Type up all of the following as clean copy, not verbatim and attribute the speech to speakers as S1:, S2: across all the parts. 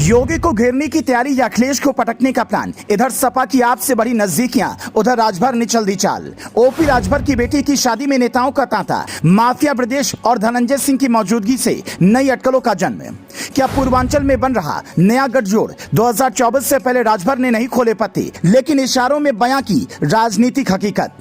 S1: योगी को घेरने की तैयारी या अखिलेश को पटकने का प्लान। इधर सपा की आप से बड़ी नजदीकियां, उधर राजभर ने चल दी चाल। ओपी राजभर की बेटी की शादी में नेताओं का तांता, माफिया ब्रजेश और धनंजय सिंह की मौजूदगी से नई अटकलों का जन्म। क्या पूर्वांचल में बन रहा नया गठजोड़? 2024 से पहले राजभर ने नहीं खोले पत्ते, लेकिन इशारों में बयां की राजनीतिक हकीकत।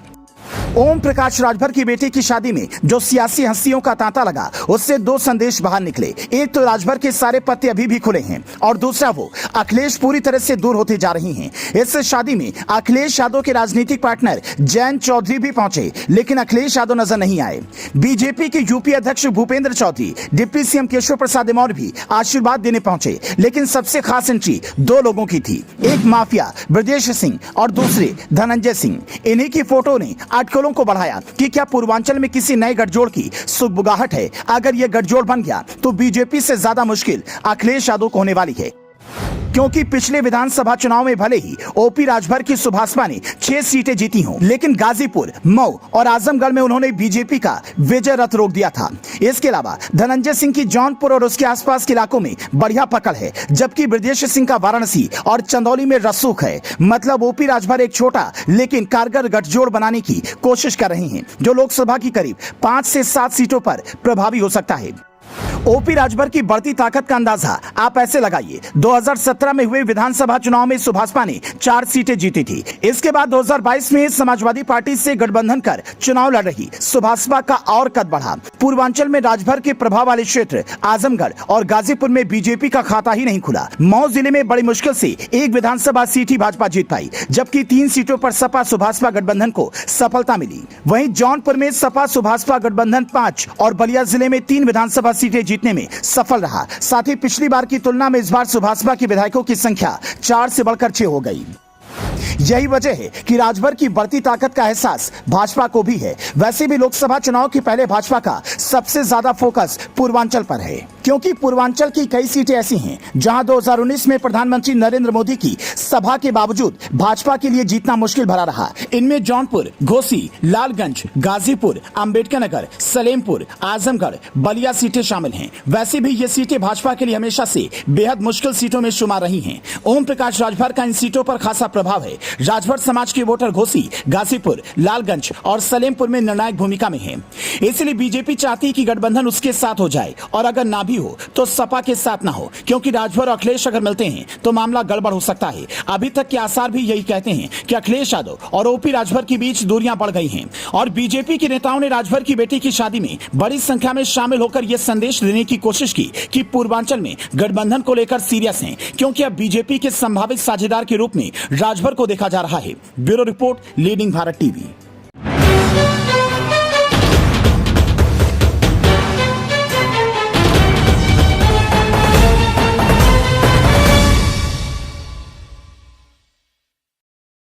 S1: ओम प्रकाश राजभर की बेटी की शादी में जो सियासी हस्तियों का तांता लगा, उससे दो संदेश बाहर निकले। एक तो राजभर के सारे पत्ते अभी भी खुले हैं, और दूसरा वो अखिलेश पूरी तरह से दूर होते जा रही हैं। इस शादी में अखिलेश यादव के राजनीतिक पार्टनर जयंत चौधरी भी पहुंचे, लेकिन अखिलेश यादव नजर नहीं आए। बीजेपी के यूपी अध्यक्ष भूपेंद्र चौधरी, डिप्टी सीएम केशव प्रसाद मौर्य भी आशीर्वाद देने पहुंचे, लेकिन सबसे खास एंट्री दो लोगों की थी। एक माफिया ब्रजेश सिंह और दूसरे धनंजय सिंह। इन्हीं की फोटो ने अटकलों को बढ़ाया कि क्या पूर्वांचल में किसी नए गठजोड़ की सुगबुगाहट है। अगर यह गठजोड़ बन गया तो बीजेपी से ज्यादा मुश्किल अखिलेश यादव को होने वाली है, क्योंकि पिछले विधानसभा चुनाव में भले ही ओपी राजभर की सुभाषपा ने 6 सीटें जीती हों, लेकिन गाजीपुर, मऊ और आजमगढ़ में उन्होंने बीजेपी का विजय रथ रोक दिया था। इसके अलावा धनंजय सिंह की जौनपुर और उसके आसपास के इलाकों में बढ़िया पकड़ है, जबकि ब्रजेश सिंह का वाराणसी और चंदौली में रसूख है। मतलब ओपी राजभर एक छोटा लेकिन कारगर गठजोड़ बनाने की कोशिश कर रहे हैं, जो लोकसभा की करीब 5 से 7 सीटों पर प्रभावी हो सकता है। ओपी राजभर की बढ़ती ताकत का अंदाजा आप ऐसे लगाइए। 2017 में हुए विधानसभा चुनाव में सुभाषपा ने 4 सीटें जीती थी। इसके बाद 2022 में समाजवादी पार्टी से गठबंधन कर चुनाव लड़ रही सुभाषपा का और कद बढ़ा। पूर्वांचल में राजभर के प्रभाव वाले क्षेत्र आजमगढ़ और गाजीपुर में बीजेपी का खाता ही नहीं खुला। मऊ जिले में बड़ी मुश्किल से एक विधानसभा सीट ही भाजपा जीत पाई, जबकि 3 सीटों पर सपा सुभाषपा गठबंधन को सफलता मिली। वहीं जौनपुर में सपा सुभाषपा गठबंधन 5 और बलिया जिले में 3 विधानसभा सीटें जीतने में सफल रहा। साथ ही पिछली बार की तुलना में इस बार सुभाषपा के विधायकों की संख्या 4 से बढ़कर 6 हो गई। यही वजह है कि राजभर की बढ़ती ताकत का एहसास भाजपा को भी है। वैसे भी लोकसभा चुनाव के पहले भाजपा का सबसे ज्यादा फोकस पूर्वांचल पर है, क्योंकि पूर्वांचल की कई सीटें ऐसी हैं जहां 2019 में प्रधानमंत्री नरेंद्र मोदी की सभा के बावजूद भाजपा के लिए जीतना मुश्किल भरा रहा। इनमें जौनपुर, घोसी, लालगंज, गाजीपुर, अंबेडकर नगर, सलेमपुर, आजमगढ़, बलिया सीटें शामिल हैं। वैसे भी ये सीटें भाजपा के लिए हमेशा से बेहद मुश्किल सीटों में शुमार रही हैं। ओम प्रकाश राजभर का इन सीटों पर खासा प्रभाव है। राजभर समाज के वोटर घोसी, गाजीपुर, लालगंज और सलेमपुर में निर्णायक भूमिका में हैं। इसलिए बीजेपी चाहती है कि गठबंधन उसके साथ हो जाए, और अगर ना भी हो तो सपा के साथ ना हो, क्योंकि राजभर और अखिलेश अगर मिलते हैं तो मामला गड़बड़ हो सकता है। अभी तक के आसार भी यही कहते हैं कि अखिलेश यादव और ओपी राजभर के बीच दूरियां बढ़ गई हैं, और बीजेपी के नेताओं ने राजभर की बेटी की शादी में बड़ी संख्या में शामिल होकर यह संदेश देने की कोशिश की कि पूर्वांचल में गठबंधन को लेकर सीरियस हैं, क्योंकि अब बीजेपी के संभावित साझेदार के रूप में राजभर को देखा जा रहा है। Bureau report, leading Bharat TV.